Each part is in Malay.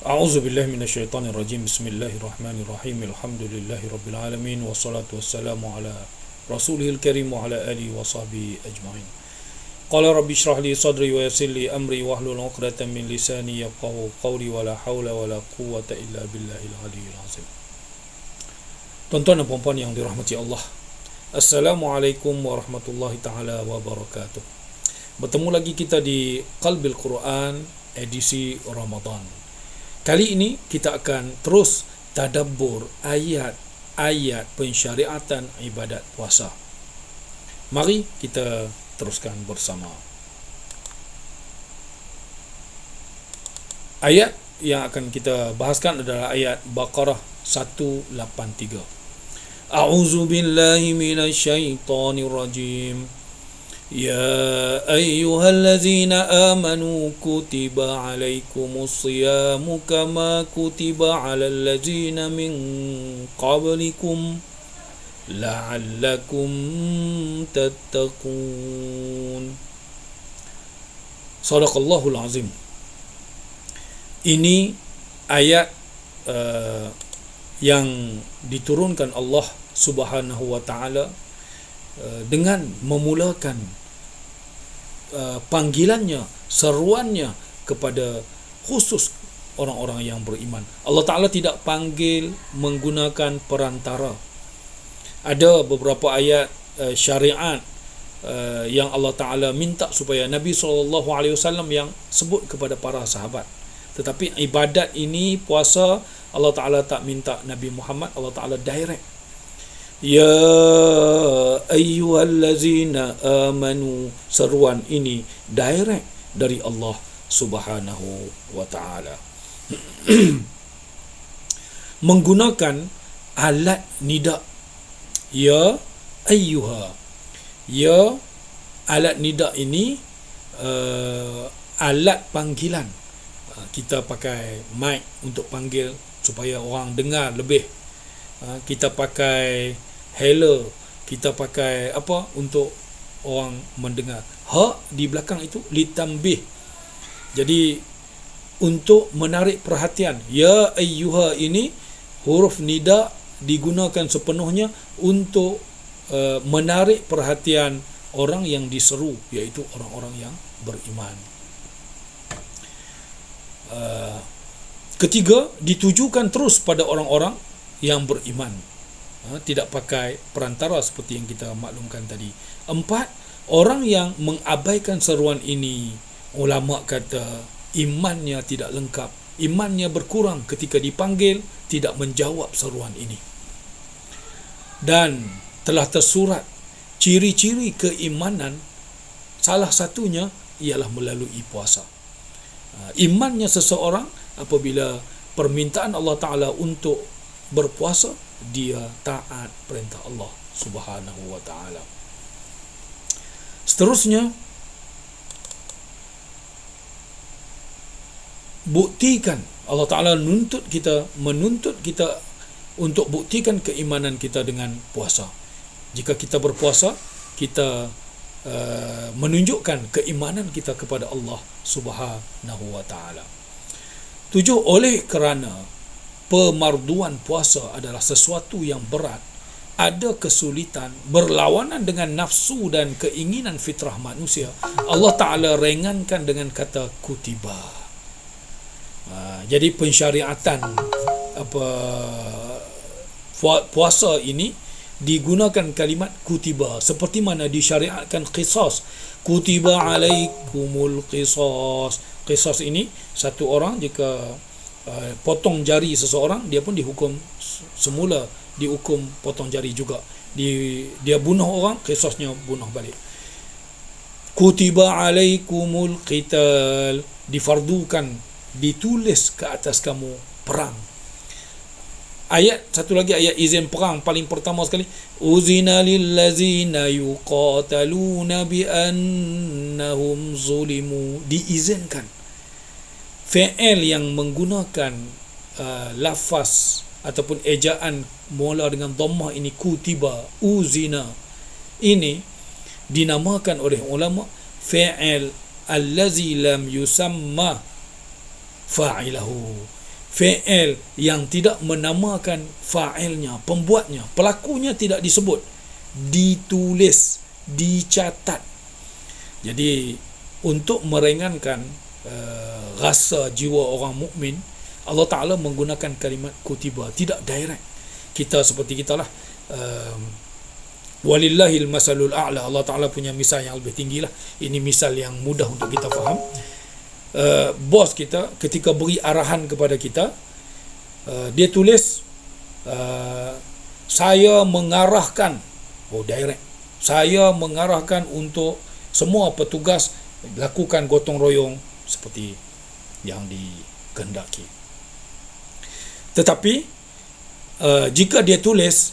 A'udzu billahi minasyaitonir rajim. Bismillahirrahmanirrahim. Alhamdulillahi rabbil alamin wassalatu wassalamu ala rasulihil karim wa ala alihi wa sahbihi ajma'in. Qala rabbi shrah li sadri wa yassir li amri wahlul 'uqdatam min lisani yafqahu qawli wa la haula wa la quwwata illa billahil aliyyil azim. Tuan-tuan dan puan-puan yang dirahmati Allah, Assalamualaikum warahmatullahi taala wabarakatuh. Bertemu lagi kita di Qalbil Quran edisi Ramadan. Kali ini kita akan terus tadabbur ayat-ayat pensyariatan ibadat puasa. Mari kita teruskan bersama. Ayat yang akan kita bahaskan adalah ayat Baqarah 183. A'udzu billahi minasyaitonir rajim. يا أيها الذين آمنوا كتب عليكم الصيام كما كتب على الذين من قبلكم لعلكم تتقون. صدق الله العظيم. Ini ayat yang diturunkan Allah Subhanahu wa taala dengan memulakan panggilannya, seruannya kepada khusus orang-orang yang beriman. Allah Ta'ala tidak panggil menggunakan perantara. Ada beberapa ayat syariat yang Allah Ta'ala minta supaya Nabi SAW yang sebut kepada para sahabat. Tetapi ibadat ini, puasa, Allah Ta'ala tak minta Nabi Muhammad, Allah Ta'ala direct. Ya ayyuhallazina amanu, seruan ini direct dari Allah Subhanahu wa taala. Menggunakan alat nida. Ya ayyuha. Ya, alat nida ini alat panggilan. Kita pakai mic untuk panggil supaya orang dengar lebih. Kita pakai hello, kita pakai apa untuk orang mendengar. Ha di belakang itu litambih. Jadi untuk menarik perhatian. Ya ayyuha ini huruf nida digunakan sepenuhnya untuk menarik perhatian orang yang diseru, iaitu orang-orang yang beriman. Ketiga, ditujukan terus pada orang-orang yang beriman. Tidak pakai perantara seperti yang kita maklumkan tadi. 4, orang yang mengabaikan seruan ini, ulama kata imannya tidak lengkap, imannya berkurang ketika dipanggil, tidak menjawab seruan ini. Dan telah tersurat ciri-ciri keimanan, salah satunya ialah melalui puasa. Imannya seseorang apabila permintaan Allah Ta'ala untuk berpuasa, dia taat perintah Allah Subhanahu wa taala. Seterusnya, buktikan. Allah Taala menuntut kita untuk buktikan keimanan kita dengan puasa. Jika kita berpuasa, kita menunjukkan keimanan kita kepada Allah Subhanahu wa taala. 7, oleh kerana pemarduan puasa adalah sesuatu yang berat, ada kesulitan, berlawanan dengan nafsu dan keinginan fitrah manusia, Allah Ta'ala ringankan dengan kata kutiba. Jadi pensyariatan puasa ini digunakan kalimat kutiba, seperti mana disyariatkan qisas. Kutiba alaikumul qisas. Qisas ini, satu orang jika potong jari seseorang, dia pun dihukum semula, dihukum potong jari juga. Dia bunuh orang, qisasnya bunuh balik. Kutiba alaikumul qital, difardukan, ditulis ke atas kamu perang. Ayat satu lagi, ayat izin perang paling pertama sekali, uzina lillazina yuqataluna bi annahum zulimu, diizinkan. Fi'il yang menggunakan lafaz ataupun ejaan mula dengan dhammah ini, kutiba, uzina, ini dinamakan oleh ulama fi'il allazi lam yusamma fa'ilahu, fi'il yang tidak menamakan fa'ilnya, pembuatnya, pelakunya tidak disebut, ditulis, dicatat. Jadi untuk meringankan rasa jiwa orang mukmin, Allah Ta'ala menggunakan kalimat kutiba, tidak direct. Kita seperti kita lah, walillahil masalul a'la, Allah Ta'ala punya misal yang lebih tinggi lah. Ini misal yang mudah untuk kita faham. Bos kita ketika beri arahan kepada kita, dia tulis, saya mengarahkan, direct, saya mengarahkan untuk semua petugas lakukan gotong royong seperti yang dikehendaki. Tetapi jika dia tulis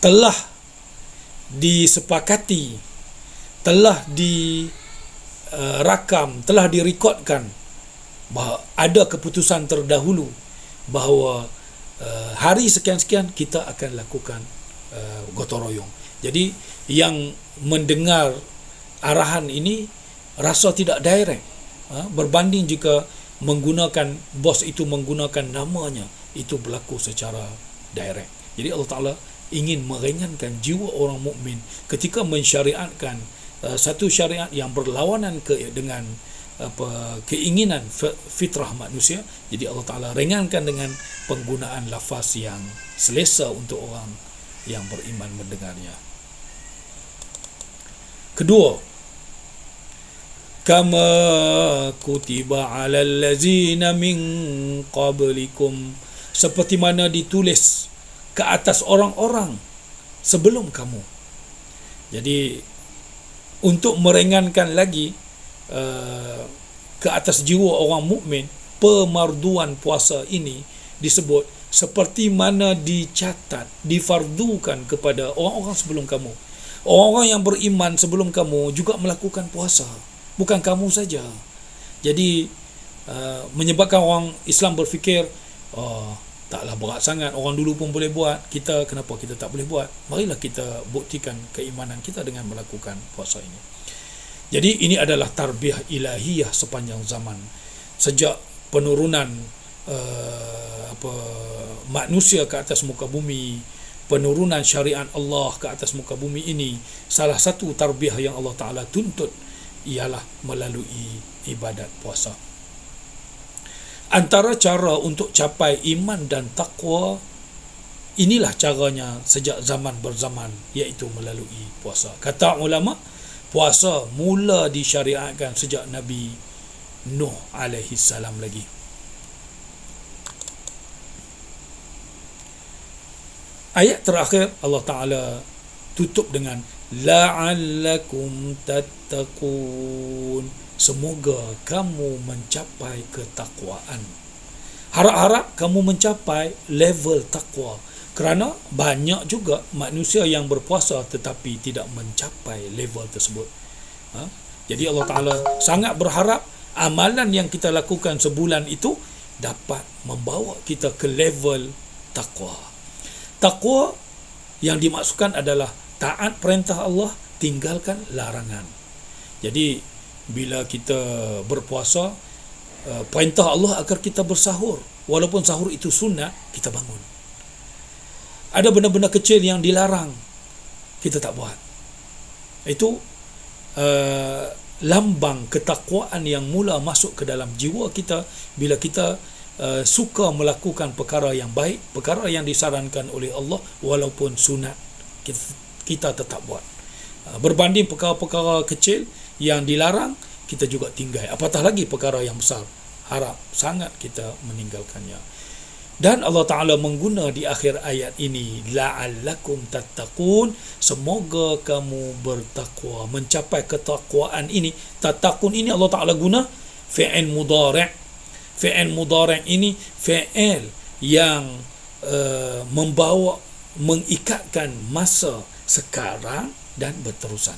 telah disepakati, telah dirakam, telah direkodkan bahawa ada keputusan terdahulu bahawa hari sekian-sekian kita akan lakukan gotong royong. Jadi yang mendengar arahan ini rasa tidak direct, berbanding jika menggunakan, bos itu menggunakan namanya, itu berlaku secara direct. Jadi Allah Ta'ala ingin meringankan jiwa orang mukmin ketika mensyariatkan satu syariat yang berlawanan dengan keinginan fitrah manusia. Jadi Allah Ta'ala ringankan dengan penggunaan lafaz yang selesa untuk orang yang beriman mendengarnya. Kedua, kama kutiba 'alal ladzina min qablikum, seperti mana ditulis ke atas orang-orang sebelum kamu. Jadi untuk meringankan lagi ke atas jiwa orang mukmin, pemarduan puasa ini disebut seperti mana dicatat, difardukan kepada orang-orang sebelum kamu. Orang-orang yang beriman sebelum kamu juga melakukan puasa, bukan kamu saja. Jadi menyebabkan orang Islam berfikir, taklah berat sangat, orang dulu pun boleh buat, kita kenapa kita tak boleh buat? Marilah kita buktikan keimanan kita dengan melakukan puasa ini. Jadi ini adalah tarbiyah ilahiyah sepanjang zaman, sejak penurunan manusia ke atas muka bumi, penurunan syariat Allah ke atas muka bumi ini. Salah satu tarbiyah yang Allah Ta'ala tuntut ialah melalui ibadat puasa. Antara cara untuk capai iman dan taqwa, inilah caranya sejak zaman berzaman, iaitu melalui puasa. Kata ulama, puasa mula disyariatkan sejak Nabi Nuh alaihi salam lagi. Ayat terakhir Allah Ta'ala tutup dengan la'allakum tattaqun, semoga kamu mencapai ketakwaan. Harap-harap kamu mencapai level takwa, kerana banyak juga manusia yang berpuasa tetapi tidak mencapai level tersebut. Jadi Allah Ta'ala sangat berharap amalan yang kita lakukan sebulan itu dapat membawa kita ke level takwa. Takwa yang dimaksudkan adalah taat perintah Allah, tinggalkan larangan. Jadi bila kita berpuasa, perintah Allah agar kita bersahur, walaupun sahur itu sunat, kita bangun. Ada benda-benda kecil yang dilarang, kita tak buat. Itu lambang ketakwaan yang mula masuk ke dalam jiwa kita bila kita suka melakukan perkara yang baik, perkara yang disarankan oleh Allah, walaupun sunat, kita tetap buat. Berbanding perkara-perkara kecil yang dilarang, kita juga tinggal. Apatah lagi perkara yang besar, harap sangat kita meninggalkannya. Dan Allah Ta'ala mengguna di akhir ayat ini, la'allakum tattaqun, semoga kamu bertakwa, mencapai ketakwaan ini. Tattaqun ini Allah Ta'ala guna fi'il mudhari'. Fi'il mudhari' ini fi'il yang mengikatkan masa sekarang dan berterusan.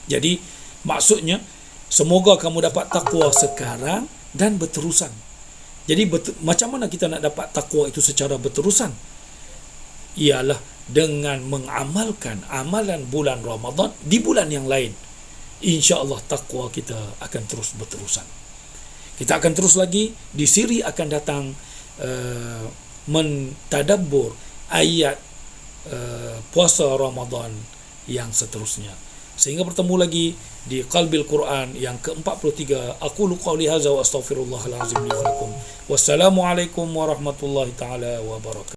Jadi maksudnya semoga kamu dapat takwa sekarang dan berterusan. Jadi macam mana kita nak dapat takwa itu secara berterusan? Ialah dengan mengamalkan amalan bulan Ramadan di bulan yang lain. InsyaAllah takwa kita akan terus berterusan. Kita akan terus lagi, di siri akan datang mentadabbur ayat puasa Ramadan yang seterusnya. Sehingga bertemu lagi di Qalbil Quran yang ke-43. Aqulu qawli hadza wa astaghfirullahal azim li wa lakum. Wassalamualaikum warahmatullahi taala wabarakatuh.